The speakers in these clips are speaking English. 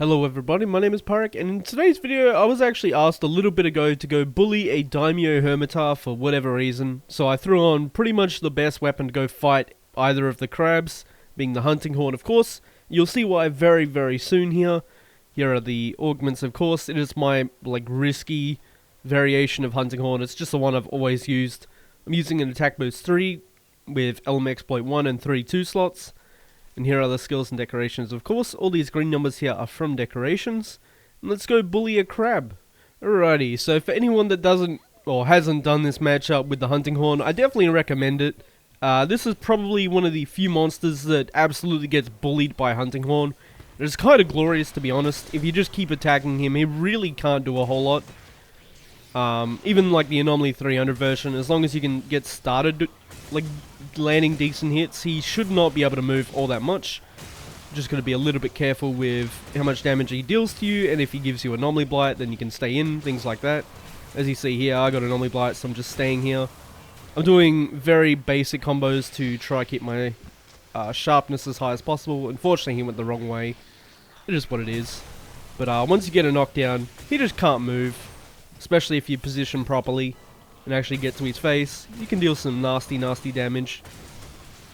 Hello everybody, my name is Pyrac, and in today's video I was actually asked a little bit ago to go bully a daimyo hermitaur for whatever reason, so I threw on pretty much the best weapon to go fight either of the crabs, being the hunting horn of course. You'll see why very soon here. Here are the augments of course. It is my risky variation of hunting horn. It's just the one I've always used. I'm using an attack boost 3 with element 1 and 3 2 slots. And here are the skills and decorations of course. All these green numbers here are from decorations. And let's go bully a crab. Alrighty, so for anyone that doesn't or hasn't done this matchup with the hunting horn, I definitely recommend it. This is probably one of the few monsters that absolutely gets bullied by hunting horn. It's kind of glorious to be honest. If you just keep attacking him, he really can't do a whole lot. Even like the anomaly 300 version, as long as you can get started landing decent hits, he should not be able to move all that much. Just got to be a little bit careful with how much damage he deals to you, and if he gives you anomaly blight, then you can stay in, things like that. As you see here, I got anomaly blight, so I'm just staying here. I'm doing very basic combos to try keep my sharpness as high as possible. Unfortunately, he went the wrong way. It is what it is. But once you get a knockdown, he just can't move. Especially if you position properly and actually get to his face. You can deal some nasty damage.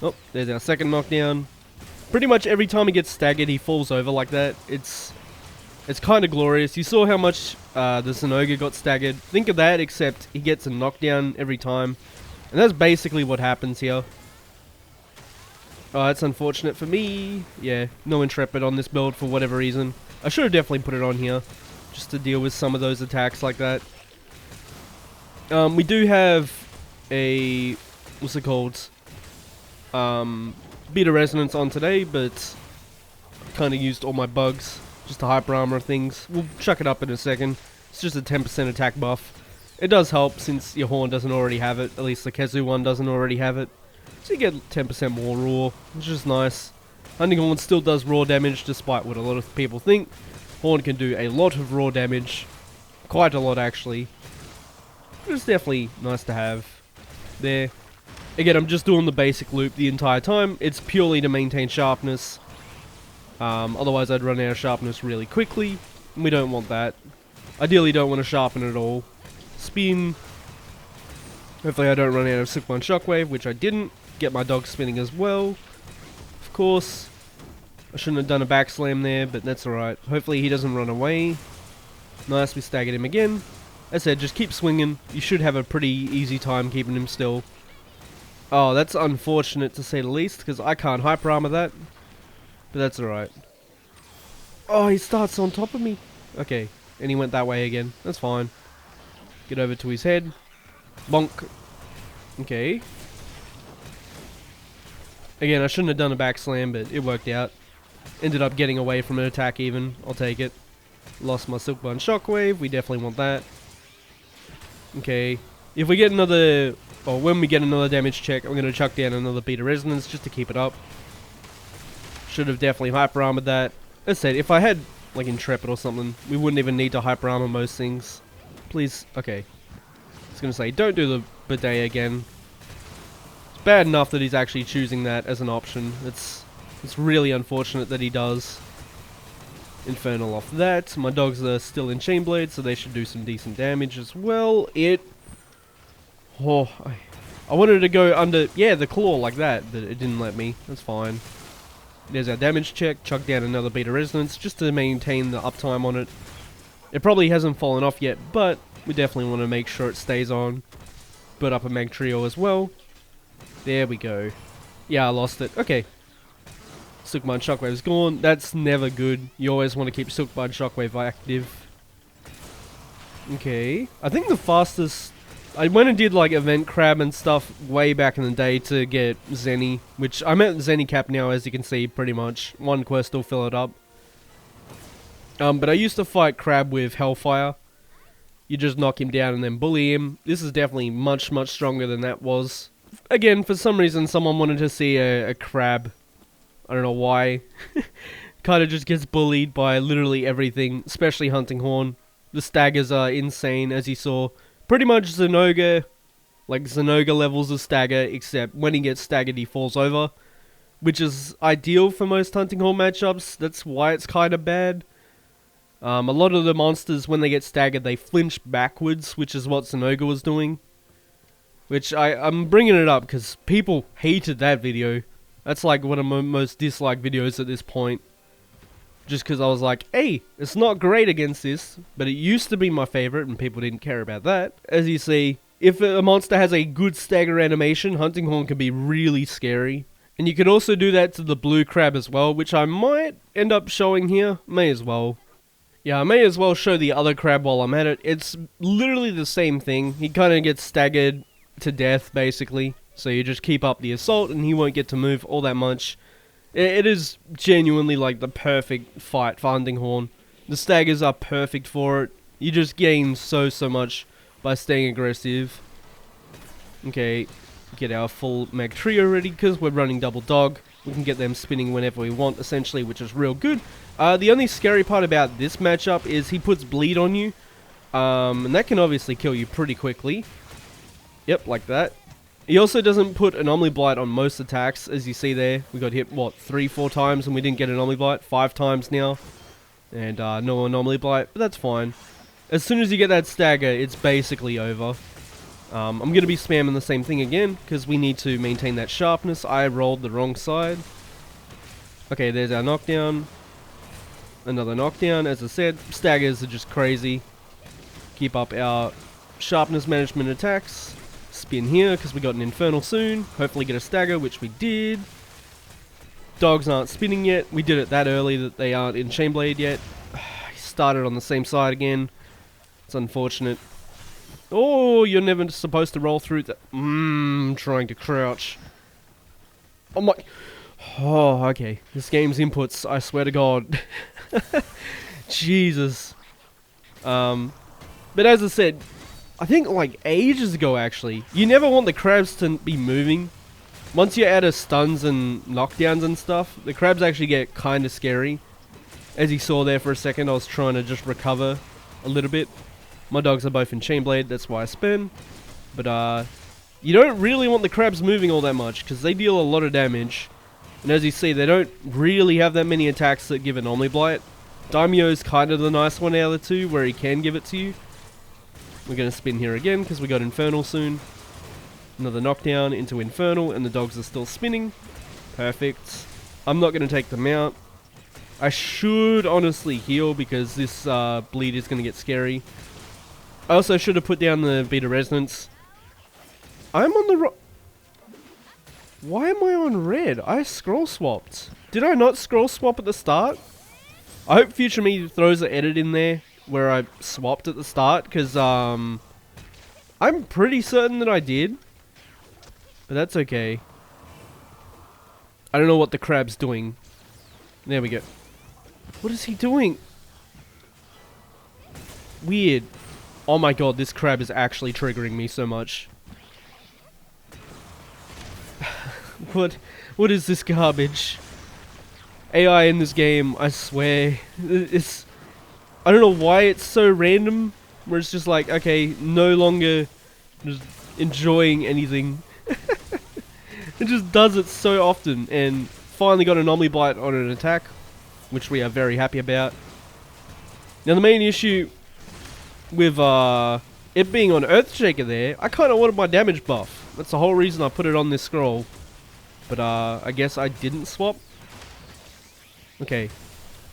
Oh, there's our second knockdown. Pretty much every time he gets staggered, he falls over like that. It's kind of glorious. You saw how much the Zynoga got staggered. Think of that, except he gets a knockdown every time. And that's basically what happens here. Oh, that's unfortunate for me. Yeah, no Intrepid on this build for whatever reason. I should have definitely put it on here, just to deal with some of those attacks like that. We do have a, what's it called, beta resonance on today, but kind of used all my bugs just to hyper armor things. We'll chuck it up in a second. It's just a 10% attack buff. It does help since your horn doesn't already have it, at least the Kezu one doesn't already have it. So you get 10% more raw, which is nice. Hunting horn still does raw damage despite what a lot of people think. Horn can do a lot of raw damage, quite a lot actually. It's definitely nice to have there. Again, I'm just doing the basic loop the entire time. It's purely to maintain sharpness. Otherwise I'd run out of sharpness really quickly. And we don't want that. Ideally don't want to sharpen at all. Spin. Hopefully I don't run out of Silkbone Shockwave, which I didn't. Get my dog spinning as well. Of course. I shouldn't have done a back slam there, but that's alright. Hopefully he doesn't run away. Nice, we staggered him again. As I said, just keep swinging. You should have a pretty easy time keeping him still. Oh, that's unfortunate to say the least, because I can't hyper armor that. But that's alright. Oh, he starts on top of me. Okay, and he went that way again. That's fine. Get over to his head. Bonk. Okay. Again, I shouldn't have done a back slam, but it worked out. Ended up getting away from an attack even. I'll take it. Lost my Silkbone Shockwave. We definitely want that. Okay. If we get another, or when we get another damage check, I'm going to chuck down another beta resonance just to keep it up. Should have definitely hyper armored that. As I said, if I had like Intrepid or something, we wouldn't even need to hyper armor most things. Please. Okay. I was going to say, don't do the bidet again. It's bad enough that he's actually choosing that as an option. It's really unfortunate that he does. Infernal off that. My dogs are still in Chainblade, so they should do some decent damage as well. Oh, I wanted to go under, yeah, the claw like that, but it didn't let me. That's fine. There's our damage check. Chuck down another beta resonance just to maintain the uptime on it. It probably hasn't fallen off yet, but we definitely want to make sure it stays on. Put up a mag trio as well. There we go. Yeah, I lost it. Okay. Silkbone Shockwave's gone. That's never good. You always want to keep Silkbone Shockwave active. Okay. I think the fastest... I went and did like event crab and stuff way back in the day to get Zenny, which I'm at Zenny cap now, as you can see, pretty much. One quest will fill it up. But I used to fight crab with Hellfire. You just knock him down and then bully him. This is definitely much stronger than that was. Again, for some reason, someone wanted to see a crab. I don't know why. Kind of just gets bullied by literally everything, especially hunting horn. The staggers are insane, as you saw. Pretty much Zynoga, like Zynoga levels of stagger, except when he gets staggered he falls over. Which is ideal for most hunting horn matchups, that's why it's kind of bad. A lot of the monsters, when they get staggered, they flinch backwards, which is what Sonoga was doing. Which I'm bringing it up because people hated that video. That's like one of my most disliked videos at this point. Just because I was like, hey, it's not great against this, but it used to be my favorite and people didn't care about that. As you see, if a monster has a good stagger animation, Hunting Horn can be really scary. And you can also do that to the blue crab as well, which I might end up showing here. May as well. Yeah, I may as well show the other crab while I'm at it. It's literally the same thing. He kind of gets staggered to death, basically. So you just keep up the assault and he won't get to move all that much. It is genuinely like the perfect fight for Hunting Horn. The staggers are perfect for it. You just gain so much by staying aggressive. Okay, get our full mag trio ready because we're running double dog. We can get them spinning whenever we want, essentially, which is real good. The only scary part about this matchup is he puts bleed on you. And that can obviously kill you pretty quickly. Yep, like that. He also doesn't put Anomaly Blight on most attacks, as you see there. We got hit, what, 3-4 times and we didn't get Anomaly Blight? 5 times now. And no Anomaly Blight, but that's fine. As soon as you get that stagger, it's basically over. I'm going to be spamming the same thing again, because we need to maintain that sharpness. I rolled the wrong side. Okay, there's our knockdown. Another knockdown. As I said, staggers are just crazy. Keep up our sharpness management attacks. Spin here, because we got an Infernal soon. Hopefully get a stagger, which we did. Dogs aren't spinning yet. We did it that early that they aren't in Chainblade yet. Started on the same side again. It's unfortunate. Oh, you're never supposed to roll through that. Trying to crouch. Oh my. Oh, okay. This game's inputs, I swear to God. Jesus. But as I said, I think like ages ago actually, you never want the crabs to be moving. Once you're out of stuns and knockdowns and stuff, the crabs actually get kind of scary. As you saw there for a second, I was trying to just recover a little bit. My dogs are both in Chainblade, that's why I spin. But you don't really want the crabs moving all that much, because they deal a lot of damage. And as you see, they don't really have that many attacks that give Anomaly Blight. Daimyo's kind of the nice one out of the two, where he can give it to you. We're going to spin here again, because we got Infernal soon. Another knockdown into Infernal, and the dogs are still spinning. Perfect. I'm not going to take them out. I should honestly heal, because this bleed is going to get scary. I also should have put down the Beta Resonance. I'm on the Why am I on red? I scroll swapped. Did I not scroll swap at the start? I hope Future Me throws an edit in there where I swapped at the start, because I'm pretty certain that I did. But that's okay. I don't know what the crab's doing. There we go. What is he doing? Weird. Oh my god, this crab is actually triggering me so much. What is this garbage? AI in this game, I swear, it's... I don't know why it's so random, where it's just like, okay, no longer just enjoying anything. It just does it so often, and finally got an Anomaly Blight on an attack, which we are very happy about. Now the main issue with it being on Earthshaker there, I kind of wanted my damage buff. That's the whole reason I put it on this scroll. But I guess I didn't swap. Okay.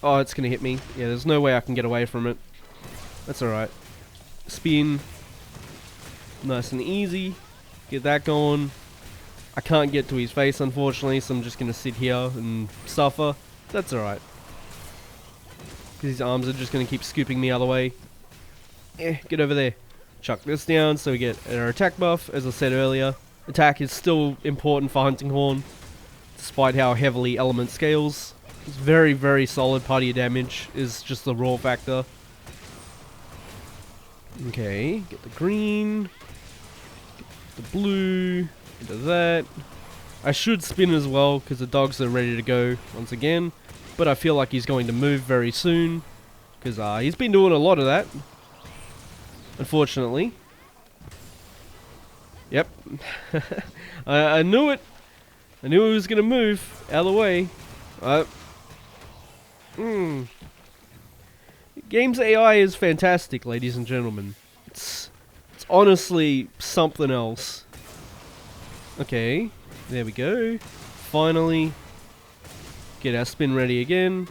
Oh, it's gonna hit me. Yeah, there's no way I can get away from it. That's alright. Spin. Nice and easy. Get that going. I can't get to his face, unfortunately, so I'm just gonna sit here and suffer. That's alright. Because his arms are just gonna keep scooping me other way. Get over there. Chuck this down so we get our attack buff. As I said earlier, attack is still important for Hunting Horn, despite how heavily element scales. It's very solid. Part of your damage is just the raw factor. Okay, get the green, get the blue, into that. I should spin as well, because the dogs are ready to go once again, but I feel like he's going to move very soon, because he's been doing a lot of that. Unfortunately. Yep. I knew it. I knew he was going to move out of the way. Get Game's AI is fantastic, ladies and gentlemen. It's honestly something else. Okay, there we go. Finally, get our spin ready again.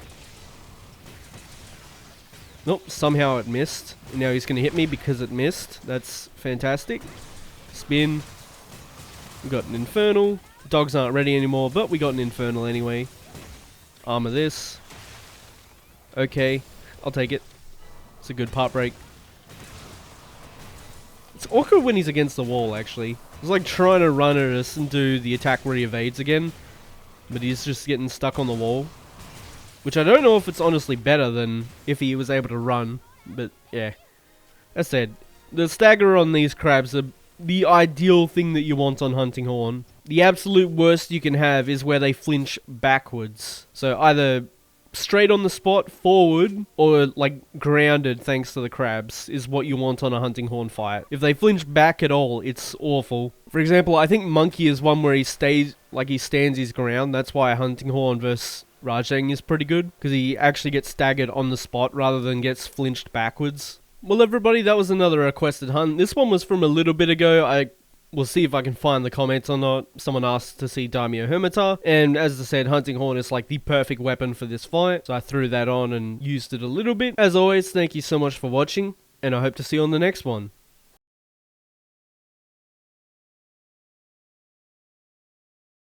Nope, somehow it missed. Now he's going to hit me because it missed. That's fantastic. Spin. We got an infernal. Dogs aren't ready anymore, but we got an infernal anyway. Armor this. Okay, I'll take it. It's a good part break. It's awkward when he's against the wall, actually. It's like trying to run at us and do the attack where he evades again, but he's just getting stuck on the wall. Which I don't know if it's honestly better than if he was able to run, but yeah. As said, the stagger on these crabs are the ideal thing that you want on Hunting Horn. The absolute worst you can have is where they flinch backwards. So either straight on the spot, forward, or like grounded thanks to the crabs is what you want on a Hunting Horn fight. If they flinch back at all, it's awful. For example, I think Monkey is one where he stays, like he stands his ground. That's why Hunting Horn versus Rajang is pretty good, because he actually gets staggered on the spot rather than gets flinched backwards. Well, everybody, that was another requested hunt. This one was from a little bit ago. I will see if I can find the comments or not. Someone asked to see daimyo hermitaur, and as I said, Hunting Horn is like the perfect weapon for this fight, so I threw that on and used it a little bit. As always, thank you so much for watching, and I hope to see you on the next one.